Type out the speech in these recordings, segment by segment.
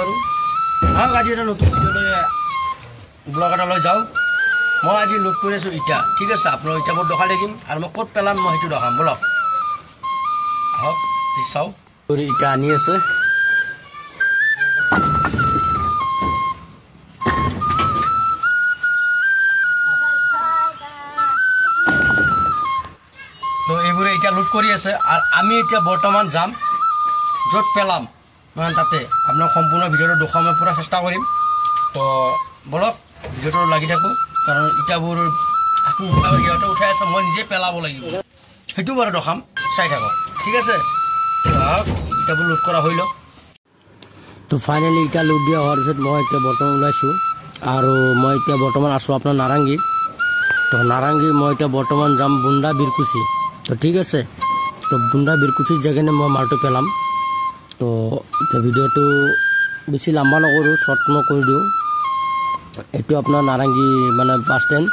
আৰু আহক আজি এটা নতুন ভিডিঅ'লৈ ব্লগ এটা লৈ যাওঁ মই আজি লোড কৰি আছোঁ ইটা ঠিক আছে আপোনাক ইটাবোৰ দেখাই থাকিম আৰু মই ক'ত পেলাম মই সেইটো দেখাম বলক আহক চাওঁ ইটা আনি আছে তো এইবোৰে এতিয়া লোড কৰি আছে আৰু আমি এতিয়া বৰ্তমান যাম য'ত পেলাম মানে তাতে আপোনাক সম্পূৰ্ণ ভিডিঅ'টো দেখুৱাম মই পূৰা চেষ্টা কৰিম তো বলক ভিডিঅ'টো লাগি থাকোঁ কাৰণ ইটাবোৰ আকৌ সিহঁতে উঠাই আছে মই নিজে পেলাব লাগিব সেইটো বাৰু দেখাম চাই থাকক ঠিক আছে ইটাবোৰ লোড কৰা হৈ লওক তো ফাইনেলি ইটা লোড দিয়া হোৱাৰ পিছত মই এতিয়া বৰ্তমান ওলাইছোঁ আৰু মই এতিয়া বৰ্তমান আছোঁ আপোনাৰ নাৰেংগী তো নাৰেংগী মই এতিয়া বৰ্তমান যাম বুন্দা বীৰকুচি তো ঠিক আছে তো বুন্দা বীৰকুচিত যাই কিনে মই মালটো পেলাম তো এতিয়া ভিডিঅ'টো বেছি লম্বা নকৰোঁ শ্বৰ্ট মই কৰি দিওঁ এইটো আপোনাৰ নাৰেংগী মানে বাছ ষ্টেণ্ড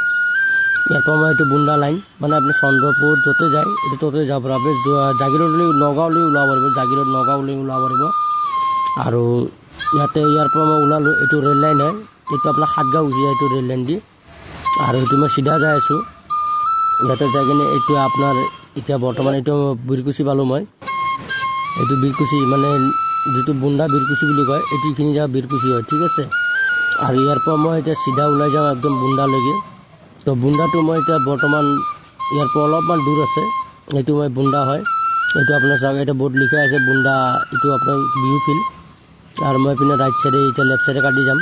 ইয়াৰ পৰা মই এইটো বুন্দা লাইন মানে আপুনি চন্দ্ৰপুৰ য'তে যায় এইটো ত'তে যাব পাৰিব আপুনি জাগিৰোডলৈ নগাঁৱলৈ ওলাব পাৰিব জাগিৰোড নগাঁৱলৈ ওলাব পাৰিব আৰু ইয়াতে ইয়াৰ পৰা মই ওলালোঁ এইটো ৰেল লাইন হয় এইটো আপোনাৰ সাতগাঁও গুচি যায় এইটো ৰেল লাইন দি আৰু এইটো মই চিধা যাই আছোঁ ইয়াতে যাই কিনে এইটো আপোনাৰ এতিয়া বৰ্তমান এইটো বীৰকুচি পালোঁ মই এইটো বীৰকুচি মানে যিটো বুন্দা বীৰকুচি বুলি কয় এইটো এইখিনি জেগা বীৰকুচি হয় ঠিক আছে আৰু ইয়াৰ পৰা মই এতিয়া চিধা ওলাই যাওঁ একদম বুন্দালৈকে তো বুন্দাটো মই এতিয়া বৰ্তমান ইয়াৰ পৰা অলপমান দূৰ আছে এইটো মই বুন্দা হয় এইটো আপোনাৰ চাওক এটা বৰ্ড লিখা আছে বুন্দা এইটো আপোনাৰ বিহু ফিল্ড আৰু মই পিনে ৰাইট চাইডে এতিয়া লেফ্ট চাইডে কাটি যাম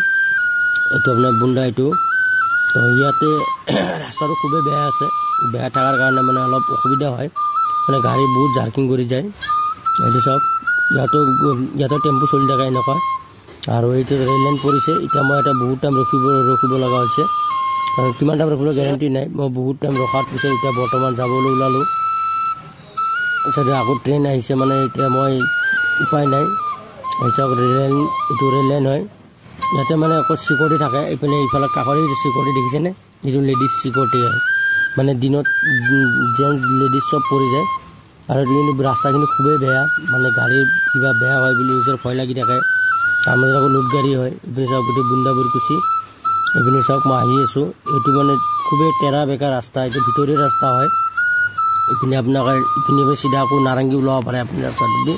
এইটো আপোনাৰ বুন্দা এইটো তো ইয়াতে ৰাস্তাটো খুবেই বেয়া আছে বেয়া থকাৰ কাৰণে মানে অলপ অসুবিধা হয় মানে গাড়ী বহুত জাৰ্কিং কৰি যায় এইটো চাওক ইয়াতো টেম্পু চলি থাকে এনেকুৱা আৰু এইটো ৰেল লাইন পৰিছে এতিয়া মই এটা বহুত টাইম ৰখিব লগা হৈছে কাৰণ কিমান টাইম ৰখিব গেৰেণ্টি নাই মই বহুত টাইম ৰখাৰ পিছত এতিয়া বৰ্তমান যাবলৈ ওলালোঁ তাৰপিছত আকৌ ট্ৰেইন আহিছে মানে এতিয়া মই উপায় নাই এই চাওক ৰেল লাইন এইটো ৰেল লাইন হয় ইয়াতে মানে আকৌ চিকিউৰিটি থাকে ইফালে কাষৰে চিকিউৰিটি দেখিছেনে এইটো লেডিজ চিকিউৰিটি হয় মানে দিনত জেণ্টছ লেডিজ চব পৰি যায় আৰু কিন্তু ৰাস্তাখিনি খুবেই বেয়া মানে গাড়ী কিবা বেয়া হয় বুলি নিজৰ ভয় লাগি থাকে তাৰ মাজত আকৌ লোড গাড়ী হয় এইপিনে চাওক গোটেই বুন্দা বীৰকুচি এইপিনে চাওক মই আহি আছোঁ এইটো মানে খুবেই তেৰা বেকা ৰাস্তা এইটো ভিতৰীয়া ৰাস্তা হয় ইপিনে আপোনাক ইপিনে চিধা আকৌ নাৰেংগী ওলাব পাৰে আপুনি ৰাস্তাটো দি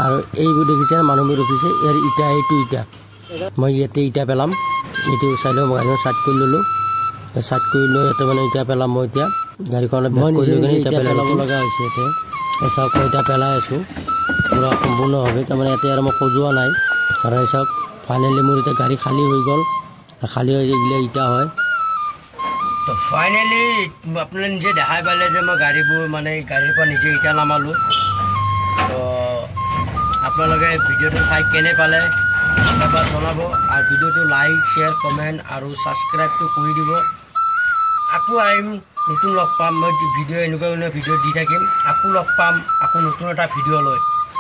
আৰু এইবোৰ দেখিছে মানুহবোৰ ৰখিছে ইয়াৰ ইটা এইটো ইটা মই ইয়াতে ইটা পেলাম এইটো চাইডে মই গাড়ীখন ষ্টাৰ্ট কৰি ল'লোঁ ষ্টাৰ্ট কৰি লৈ ইয়াতে মানে ইটা পেলাম মই এতিয়া গাড়ীখনত বেক কৰি লৈ কিনে ইটা পেলাব লগা হৈছে ইয়াতে চাওক মই ইটা পেলাই আছোঁ পূৰা সম্পূৰ্ণভাৱে তাৰমানে ইয়াতে আৰু মই সজোৱা নাই কাৰণ চাওক ফাইনেলি মোৰ এতিয়া গাড়ী খালী হৈ গ'ল খালী হৈ গ'লে ইটা হয় তো ফাইনেলি আপোনালোকে নিজে দেখাই পালে যে মই গাড়ীবোৰ মানে গাড়ীৰ পৰা নিজে ইটা নামালোঁ তো আপোনালোকে ভিডিঅ'টো চাই কেনে পালে এবাৰ জনাব আৰু ভিডিঅ'টো লাইক শ্বেয়াৰ কমেণ্ট আৰু ছাবস্ক্ৰাইবটো কৰি দিব আকৌ আহিম নতুন লগ পাম মই ভিডিঅ' এনেকুৱা ভিডিঅ' দি থাকিম আকৌ লগ পাম আকৌ নতুন এটা ভিডিঅ' লৈ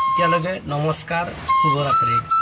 এতিয়ালৈকে নমস্কাৰ শুভৰাত্ৰি